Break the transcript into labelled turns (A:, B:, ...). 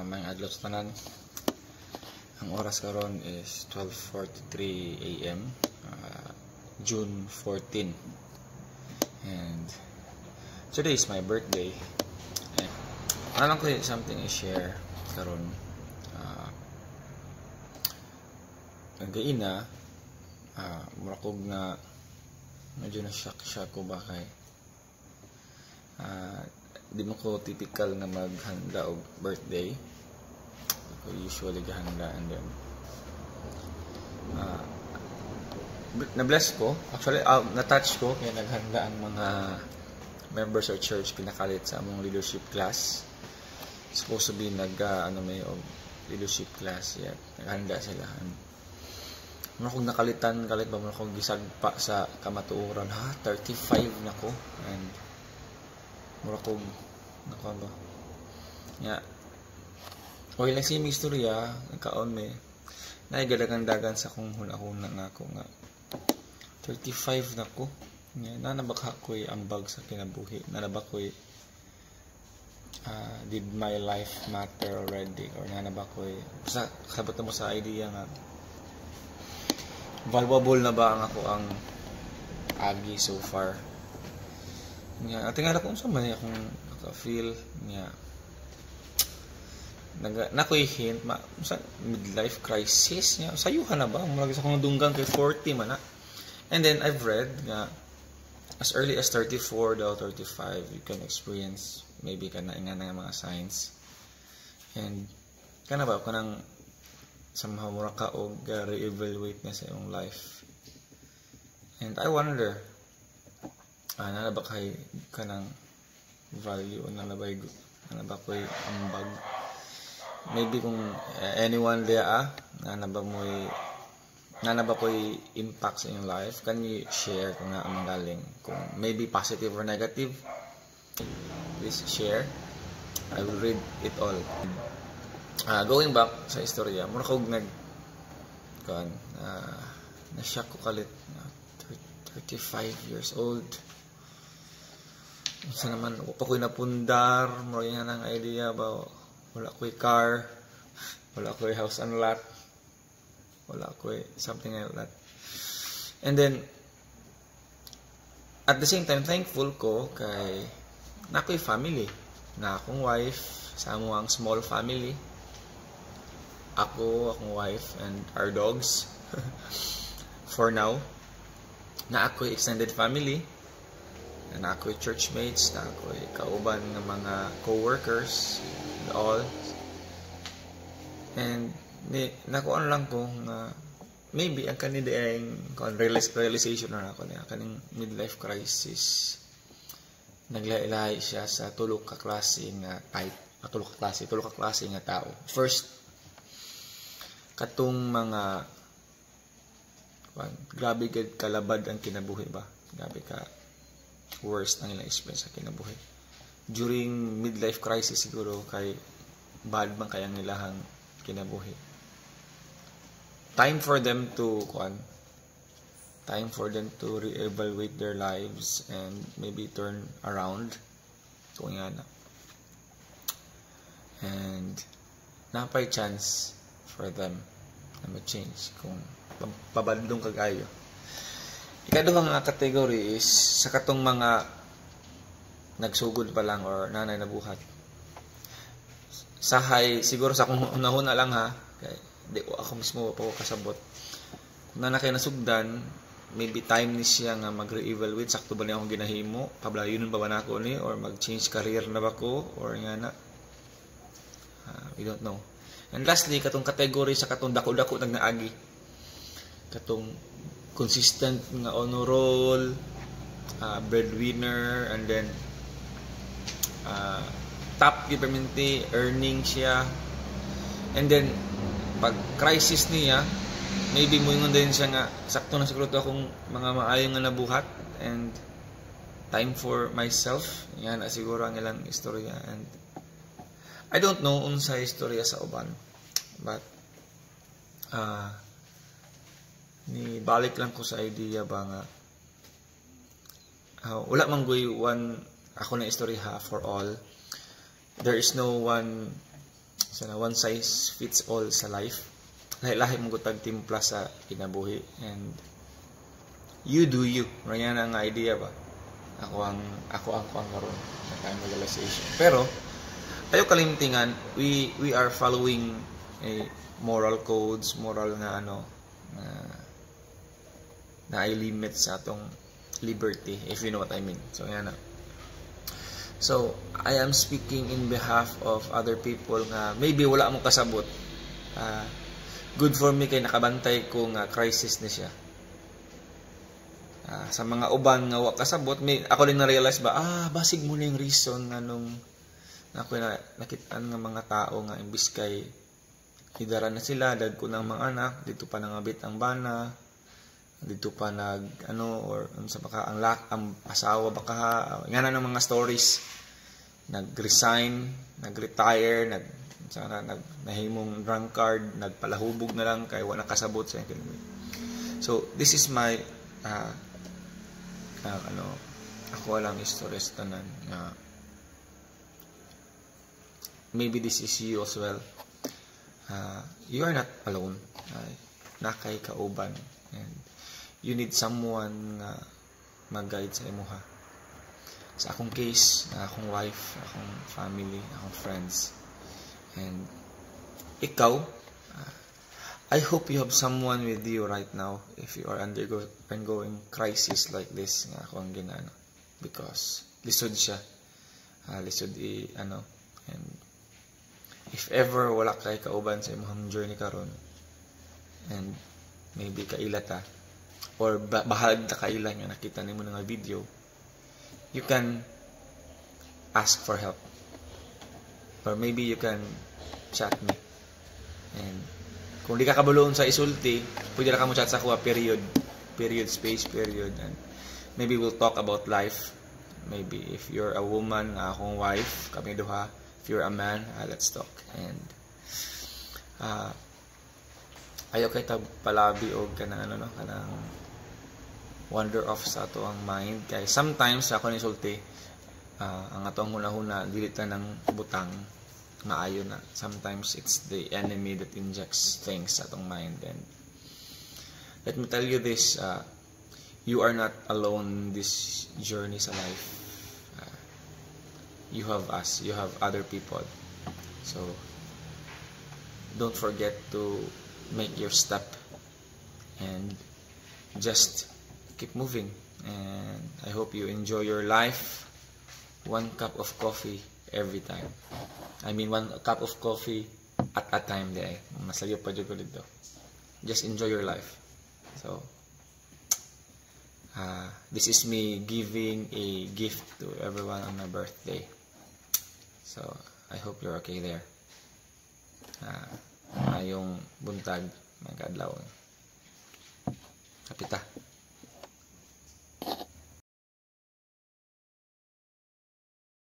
A: May adlaw sa tanan. Ang oras karon is 12:43 AM, June 14. And today is my birthday. Alam ko something i-share karon. Ang gaina, murakog na medyo na shock ko ba kay di mo ko typical na maghanda og birthday. Ako usually gahanda, and then na-bless ko. Actually, na-touch ko kaya naghanda ang mga members of church pinakalit sa among leadership class. Supposed to be may leadership class yet. Naghanda sila. Muna kong nakalitan, kalit ba muna kong gisagpa sa kamatuoran, 35 na ko. And mura kong ba nga okay lang siya may istorya nagkaon may naigadagan-dagan sa kong huna-huna nga ako nga 35 na ko nga nanabakha ko'y ambag sa kinabuhi, nanabak ko'y did my life matter already, or nanabak ko'y sabot na mo sa idea nga valuable na ba ang ako ang agi so far nga. Tingala kung saan man akong naka-feel nga nakoy hint sa midlife crisis nga sayuhan na ba mula sa kong dunggang kay 40 man na. And then I've read nga as early as 34 daw 35 you can experience maybe kana nga mga signs, and kana ba kanang somehow mura ka og re-evaluate na sa iyong life. And I wonder nalaba kay kanang value, nalaba ko'y ambag. Maybe kung anyone there nanaba ko'y impact sa inyong life, can you share kung ang galing, kung maybe positive or negative, please share. I will read it all. Going back sa istorya, muna kog na-shock ko kalit 35 years old. Sa naman pa ko'y napundar, mura nga ng idea ba wala ko'y car, wala ko'y house and lot, wala ko'y something like that. And then at the same time thankful ko kay na ko'y family, na akong wife, sa among small family, akong wife and our dogs for now, na ako'y extended family, na ako'y churchmates, na ako'y kauban ng mga co-workers and all. And nakuan lang ko nga maybe ang kanina ay realization na ako niya kaning midlife crisis. Naglailay siya sa tulo ka klase nga type, tulo ka klase nga tao. First, katong mga grabe gid kalabad ang kinabuhi ba, grabe ka worst ang ilang experience sa kinabuhi during midlife crisis. Siguro kay bad man kayang nilahang kinabuhi. Time for them to reevaluate their lives and maybe turn around kung yan na. And napay chance for them na ma-change kung pabandong kagayo. Ikaduhang nga category is sa katong mga nagsugod pa lang or nanay na buhat. Sahay, siguro sa akong una-una lang ha, kaya di ko ako mismo pa ko kasabot. Kung na kayo nasugdan, maybe time ni siya nga mag-re-evaluate, sakto ba niya akong ginahimo, pablayunan ba na ako ni, or mag-change career na ba ko, or nga na. We don't know. And lastly, katong category sa katong dako-dako nagnaagi. Katong consistent nga honor roll, breadwinner, and then top permanente earning siya. And then pag crisis niya, maybe moingon din siya nga sakto na siguro akong mga maayong nga nabuhat and time for myself. Yan na siguro ang ilang istorya. And I don't know unsa istorya sa uban, but ni balik lang ko sa idea ba nga wala man goy one ako na istorya for all. There is no one So na one size fits all sa life. Lahi-lahi mong gutag timpla sa kinabuhi, and you do you. Raya na nga idea ba? Ako ang karon sa time realization. Pero ayo kalimtingan, we are following a moral codes, moral nga na ay limit sa atong liberty, if you know what I mean. So yan na. So I am speaking in behalf of other people nga maybe wala mo kasabot. Good for me kay nakabantay ko nga crisis ni siya. Sa mga uban nga wa kasabot, ako din na-realize ba, basig mo na yung reason nung ako nakita nga mga tao nga imbis kay hidara na sila, dagko ng mga anak, dito pa nangabit ang bana, dito pa or sa baka ang asawa baka nga na ng mga stories, nag-resign, nag-retire, nahimong drunkard, nagpalahubog na lang kay wala kasabot sa economy. So this is my ako lang istorya sa tanan na maybe this is you as well. You are not alone. Nakay kauban, and you need someone mag-guide sa imuha. Sa akong case, akong wife, akong family, akong friends, and ikaw, I hope you have someone with you right now if you are undergoing crisis like this nga ako ang ginano, because lisod siya, and if ever wala kay kauban sa imong journey karon, and maybe kaila ta or bahag ta kaila nga nakita nimo nga video, you can ask for help, or maybe you can chat me, and kung di ka kabuloon sa isulti, pwede na ka mo chat sa kuha, period, space, period, and maybe we'll talk about life. Maybe if you're a woman, akong wife, kami duha. If you're a man, let's talk. And ayaw kay tag palabi og kanang wander off sa ato ang mind, kay sometimes ako ni sulti, ang atong huna-huna dili ta ng butang maayo na. Sometimes it's the enemy that injects things sa atong mind. And let me tell you this, you are not alone in this journey sa life. You have us, you have other people. So don't forget to make your step and just keep moving. And I hope you enjoy your life. 1 cup of coffee every time. I mean 1 cup of coffee at a time day. Masayo pa dito dito. Just enjoy your life. So this is me giving a gift to everyone on my birthday. So I hope you're okay there. Ayong buntag, mga kadlaw. Kapita.